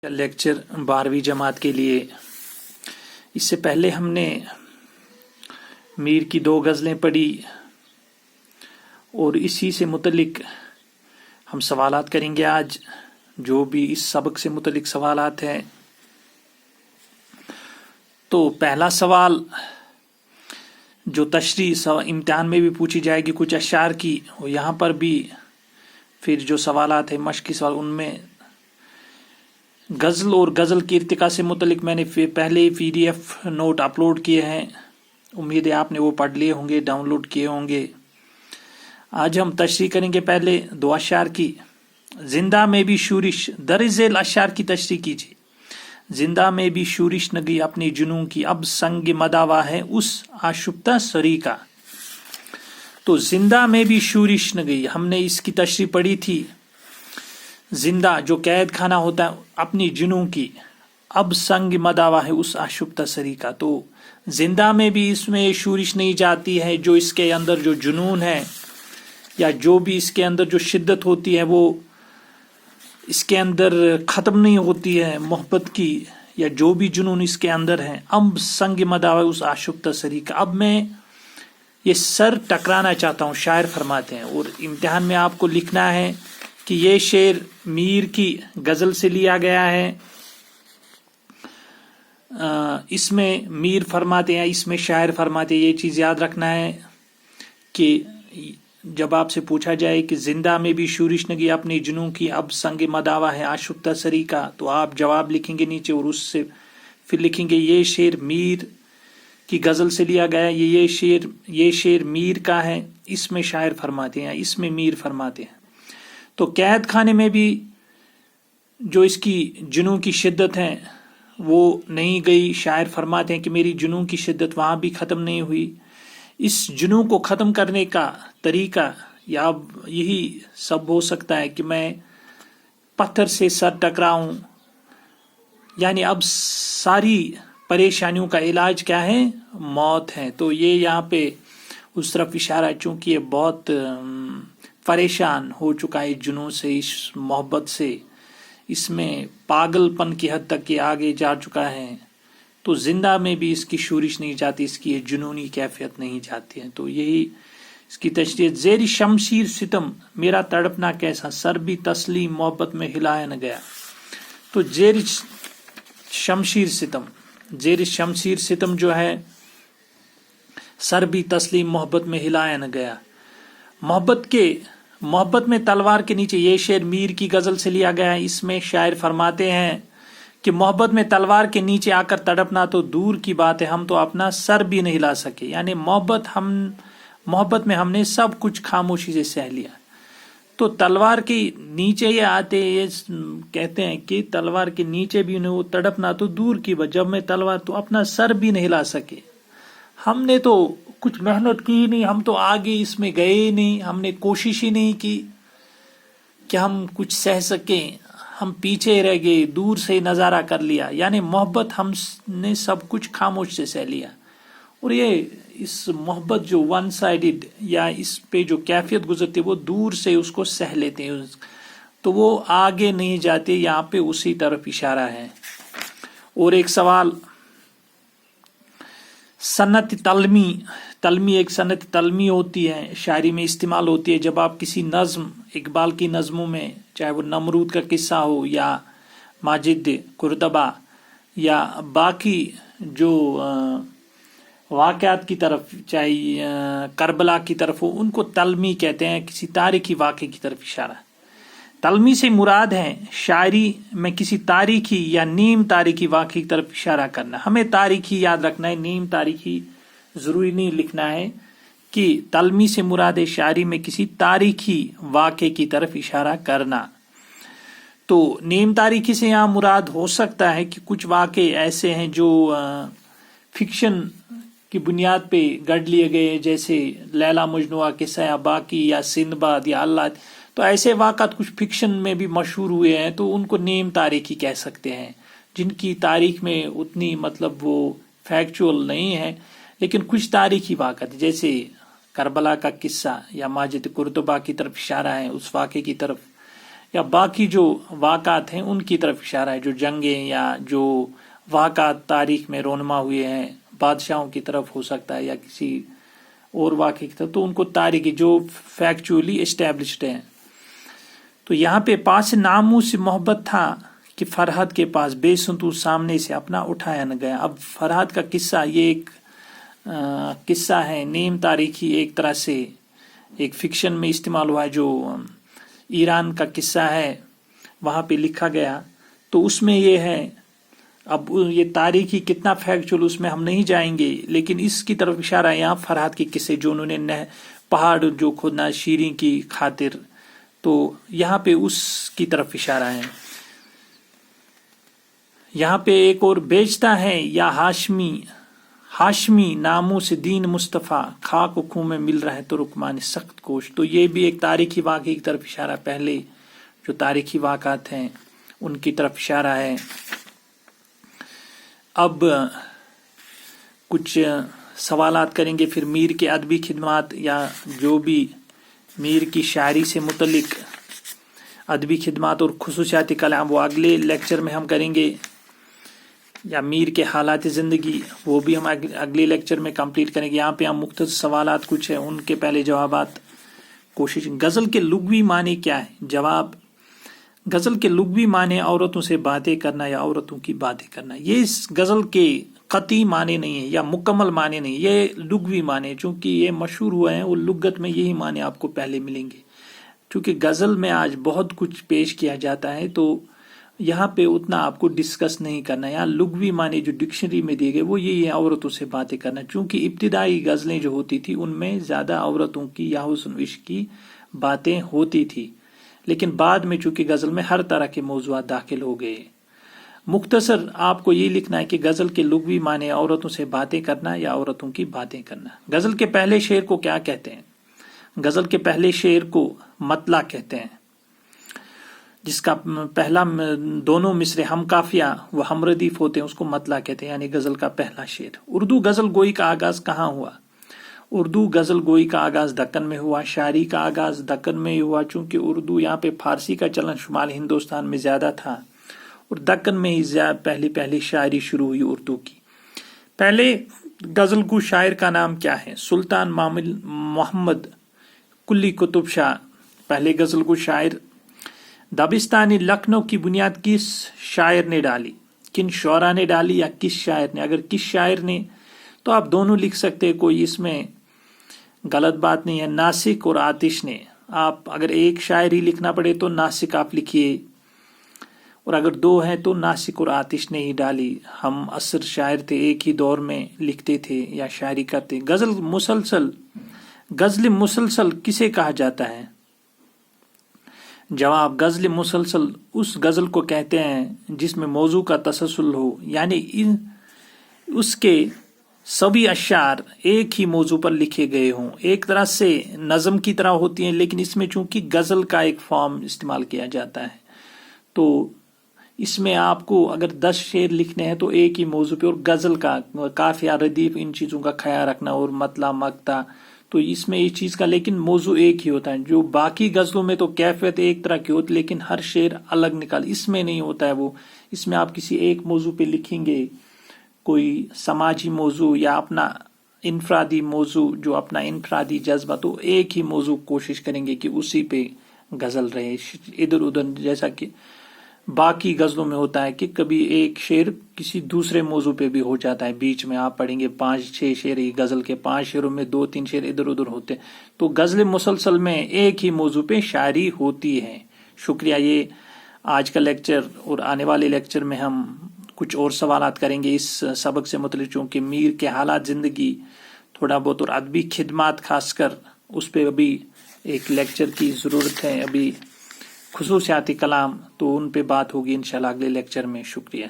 Lecture 12ویں جماعت کے لیے۔ اس سے پہلے ہم نے میر کی 2 غزلیں پڑھی اور اسی سے متعلق ہم سوالات کریں گے آج، جو بھی اس سبق سے متعلق سوالات ہیں۔ تو پہلا سوال جو تشریح امتحان میں بھی پوچھی جائے گی کچھ اشعار کی، اور یہاں پر بھی پھر جو سوالات ہیں مشقی سوال، ان میں غزل اور غزل کی ارتقاء سے متعلق میں نے پہلے PDF نوٹ اپلوڈ کیے ہیں، امید ہے آپ نے وہ پڑھ لیے ہوں گے، ڈاؤن لوڈ کیے ہوں گے۔ آج ہم تشریح کریں گے پہلے 2 اشعار کی۔ زندہ میں بھی شورش، درج ذیل اشعار کی تشریح کیجیے۔ زندہ میں بھی شورش نگی اپنی جنوں کی، اب سنگ مداوا ہے اس آشفتہ سری کا۔ تو زندہ میں بھی شورش نگی، ہم نے اس کی تشریح پڑھی تھی۔ زندہ جو قید خانہ ہوتا ہے اپنی جنوں کی، اب سنگ مداوا ہے اس آشفتہ سری کا۔ تو زندہ میں بھی اس میں شورش نہیں جاتی ہے، جو اس کے اندر جو جنون ہے یا جو بھی اس کے اندر جو شدت ہوتی ہے وہ اس کے اندر ختم نہیں ہوتی ہے محبت کی، یا جو بھی جنون اس کے اندر ہے۔ اب سنگ مداوا اس آشفتہ سری کا، اب میں یہ سر ٹکرانا چاہتا ہوں، شاعر فرماتے ہیں، اور امتحان میں آپ کو لکھنا ہے کہ یہ شعر میر کی غزل سے لیا گیا ہے۔ اس میں میر فرماتے ہیں، اس میں شاعر فرماتے ہیں۔ یہ چیز یاد رکھنا ہے کہ جب آپ سے پوچھا جائے کہ زندہ میں بھی شورش نگی اپنی جنوں کی، اب سنگ مداوا ہے آشفتہ سری کا، تو آپ جواب لکھیں گے نیچے، اور اس سے پھر لکھیں گے یہ شعر میر کی غزل سے لیا گیا ہے، یہ شعر میر کا ہے، اس میں شاعر فرماتے ہیں، اس میں میر فرماتے ہیں۔ تو قید خانے میں بھی جو اس کی جنوں کی شدت ہے وہ نہیں گئی، شاعر فرماتے ہیں کہ میری جنوں کی شدت وہاں بھی ختم نہیں ہوئی۔ اس جنوں کو ختم کرنے کا طریقہ یا یہی سب ہو سکتا ہے کہ میں پتھر سے سر ٹکراؤں، یعنی اب ساری پریشانیوں کا علاج کیا ہے؟ موت ہے۔ تو یہ یہاں پہ اس طرف اشارہ، چونکہ یہ بہت پریشان ہو چکا ہے جنوں سے، اس محبت سے، اس میں پاگل پن کی حد تک یہ آگے جا چکا ہے، تو زندہ میں بھی اس کی شورش نہیں جاتی، اس کی یہ جنونی کیفیت نہیں جاتی ہے۔ تو یہی اس کی تشریح۔ زیر شمشیر ستم میرا تڑپنا کیسا، سر بھی تسلیم محبت میں ہلایا نہ گیا۔ تو زیر شمشیر ستم جو ہے، سر بھی تسلیم محبت میں ہلایا نہ گیا۔ محبت میں تلوار کے نیچے، یہ شعر میر کی غزل سے لیا گیا ہے۔ اس میں شاعر فرماتے ہیں کہ محبت میں تلوار کے نیچے آ کر تڑپنا تو دور کی بات ہے، ہم تو اپنا سر بھی نہیں ہلا سکے۔ یعنی محبت میں ہم نے سب کچھ خاموشی سے سہ لیا۔ تو تلوار کے نیچے یہ آتے، یہ کہتے ہیں کہ تلوار کے نیچے بھی انہیں وہ تڑپنا تو دور کی بات، جب میں تلوار تو اپنا سر بھی نہیں ہلا سکے۔ ہم نے تو کچھ محنت کی نہیں، ہم تو آگے اس میں گئے ہی نہیں، ہم نے کوشش ہی نہیں کی کہ ہم کچھ سہ سکیں، ہم پیچھے رہ گئے، دور سے نظارہ کر لیا۔ یعنی محبت ہم نے سب کچھ خاموش سے سہ لیا، اور یہ اس محبت جو ون سائیڈڈ یا اس پہ جو کیفیت گزرتی وہ دور سے اس کو سہ لیتے ہیں، تو وہ آگے نہیں جاتے، یہاں پہ اسی طرف اشارہ ہے۔ اور ایک سوال، سنت تلمی ایک سنت تلمی ہوتی ہے، شاعری میں استعمال ہوتی ہے جب آپ کسی نظم، اقبال کی نظموں میں، چاہے وہ نمرود کا قصہ ہو یا ماجد قرطبہ یا باقی جو واقعات کی طرف، چاہے کربلا کی طرف ہو، ان کو تلمی کہتے ہیں، کسی تاریخی واقعے کی طرف اشارہ۔ تلمی سے مراد ہے شاعری میں کسی تاریخی یا نیم تاریخی واقعے کی طرف اشارہ کرنا۔ ہمیں تاریخی یاد رکھنا ہے، نیم تاریخی ضروری نہیں لکھنا ہے، کہ تلمی سے مراد ہے شاعری میں کسی تاریخی واقعے کی طرف اشارہ کرنا۔ تو نیم تاریخی سے یہاں مراد ہو سکتا ہے کہ کچھ واقعے ایسے ہیں جو فکشن کی بنیاد پہ گڑھ لیے گئے، جیسے لیلا مجنو کا قصہ یا باقی یا سندباد یا اللہ، تو ایسے واقعات کچھ فکشن میں بھی مشہور ہوئے ہیں، تو ان کو نیم تاریخی کہہ سکتے ہیں، جن کی تاریخ میں اتنی مطلب وہ فیکچول نہیں ہے، لیکن کچھ تاریخی واقعات جیسے کربلا کا قصہ یا ماجد قرطبہ کی طرف اشارہ ہے، اس واقعے کی طرف یا باقی جو واقعات ہیں ان کی طرف اشارہ ہے، جو جنگیں یا جو واقعات تاریخ میں رونما ہوئے ہیں بادشاہوں کی طرف ہو سکتا ہے یا کسی اور واقعے کی طرف، تو ان کو تاریخی جو فیکچولی اسٹیبلشڈ ہیں. تو یہاں پہ پاس ناموں سے محبت تھا کہ فرحت کے پاس بے سنتور سامنے سے اپنا اٹھایا نہ گیا. اب فرحت کا قصہ یہ ایک قصہ ہے نیم تاریخی، ایک طرح سے ایک فکشن میں استعمال ہوا ہے، جو ایران کا قصہ ہے وہاں پہ لکھا گیا. تو اس میں یہ ہے، اب یہ تاریخی کتنا فیکچول اس میں ہم نہیں جائیں گے، لیکن اس کی طرف اشارہ ہے یہاں فرحت کے قصے جو انہوں نے پہاڑ جو کھودنا شیریں کی خاطر، تو یہاں پہ اس کی طرف اشارہ ہے. یہاں پہ ایک اور بیچتا ہے یا ہاشمی ناموں سے دین مصطفیٰ، خاک و خون میں مل رہا ہے تو رکمان سخت کوش. تو یہ بھی ایک تاریخی واقعے کی طرف اشارہ، پہلے جو تاریخی واقعات ہیں ان کی طرف اشارہ ہے. اب کچھ سوالات کریں گے، پھر میر کے ادبی خدمات یا جو بھی میر کی شاعری سے متعلق ادبی خدمات اور خصوصیات کلام وہ اگلے لیکچر میں ہم کریں گے، یا میر کے حالات زندگی وہ بھی ہم اگلے لیکچر میں کمپلیٹ کریں گے. یہاں پہ ہم مختصر سوالات کچھ ہیں، ان کے پہلے جوابات کوشش. غزل کے لغوی معنی کیا ہے؟ جواب، غزل کے لغوی معنی عورتوں سے باتیں کرنا یا عورتوں کی باتیں کرنا. یہ اس غزل کے قطعی معنی نہیں ہے یا مکمل معنی نہیں، یہ لغوی معنی، چونکہ یہ مشہور ہوئے ہیں اور لغت میں یہی معنی آپ کو پہلے ملیں گے. چونکہ غزل میں آج بہت کچھ پیش کیا جاتا ہے تو یہاں پہ اتنا آپ کو ڈسکس نہیں کرنا. یہاں لغوی معنی جو ڈکشنری میں دیے گئے وہ یہی ہے، عورتوں سے باتیں کرنا. چونکہ ابتدائی غزلیں جو ہوتی تھی ان میں زیادہ عورتوں کی یا حسن عشق کی باتیں ہوتی تھی، لیکن بعد میں چونکہ غزل میں ہر طرح کے موضوعات داخل ہو گئے. مختصر آپ کو یہ لکھنا ہے کہ غزل کے لغوی معنی عورتوں سے باتیں کرنا یا عورتوں کی باتیں کرنا. غزل کے پہلے شعر کو کیا کہتے ہیں؟ غزل کے پہلے شعر کو مطلع کہتے ہیں، جس کا پہلا دونوں مصرے ہم قافیہ و ہم ردیف ہوتے ہیں اس کو مطلع کہتے ہیں، یعنی غزل کا پہلا شعر. اردو غزل گوئی کا آغاز کہاں ہوا؟ اردو غزل گوئی کا آغاز دکن میں ہوا. شاعری کا آغاز دکن میں ہی ہوا، چونکہ اردو یہاں پہ فارسی کا چلن شمال ہندوستان میں زیادہ تھا اور دکن میں ہی پہلی شاعری شروع ہوئی اردو کی. پہلے غزل گو شاعر کا نام کیا ہے؟ سلطان محمد کلی قطب شاہ پہلے غزل گو شاعر. دبستانی لکھنؤ کی بنیاد کس شاعر نے ڈالی؟ کن شعراء نے ڈالی یا کس شاعر نے؟ اگر کس شاعر نے تو آپ دونوں لکھ سکتے، کوئی اس میں غلط بات نہیں ہے. ناسک اور آتش نے. آپ اگر ایک شاعری لکھنا پڑے تو ناسک آپ لکھیے، اور اگر دو ہیں تو ناسک اور آتش نے ہی ڈالی. ہم عصر شاعر تھے، ایک ہی دور میں لکھتے تھے یا شاعری کرتے. غزل مسلسل کسے کہا جاتا ہے؟ جواب، غزل مسلسل اس غزل کو کہتے ہیں جس میں موضوع کا تسلسل ہو، یعنی اس کے سبھی اشعار ایک ہی موضوع پر لکھے گئے ہوں. ایک طرح سے نظم کی طرح ہوتی ہیں، لیکن اس میں چونکہ غزل کا ایک فارم استعمال کیا جاتا ہے تو اس میں آپ کو اگر 10 شعر لکھنے ہیں تو ایک ہی موضوع پہ، اور غزل کا قافیہ ردیف ان چیزوں کا خیال رکھنا اور مطلع مقطع، تو اس میں اس چیز کا لیکن موضوع ایک ہی ہوتا ہے. جو باقی غزلوں میں تو کیفیت ایک طرح کی ہوتی، لیکن ہر شعر الگ نکال، اس میں نہیں ہوتا ہے وہ. اس میں آپ کسی ایک موضوع پہ لکھیں گے، کوئی سماجی موضوع یا اپنا انفرادی موضوع جو اپنا انفرادی جذبہ، تو ایک ہی موضوع کوشش کریں گے کہ اسی پہ غزل رہے. ادھر ادھر جیسا کہ باقی غزلوں میں ہوتا ہے کہ کبھی ایک شعر کسی دوسرے موضوع پہ بھی ہو جاتا ہے، بیچ میں آپ پڑھیں گے 5-6 شعر غزل کے، 5 شعروں میں 2-3 شعر ادھر ادھر ہوتے ہیں. تو غزل مسلسل میں ایک ہی موضوع پہ شاعری ہوتی ہے. شکریہ. یہ آج کا لیکچر، اور آنے والے لیکچر میں ہم کچھ اور سوالات کریں گے اس سبق سے متعلق، چونکہ میر کے حالات زندگی تھوڑا بہت اور ادبی خدمات خاص کر اس پہ ابھی ایک لیکچر کی ضرورت ہے. ابھی خصوصیاتی کلام تو ان پہ بات ہوگی انشاءاللہ اگلے لیکچر میں. شکریہ.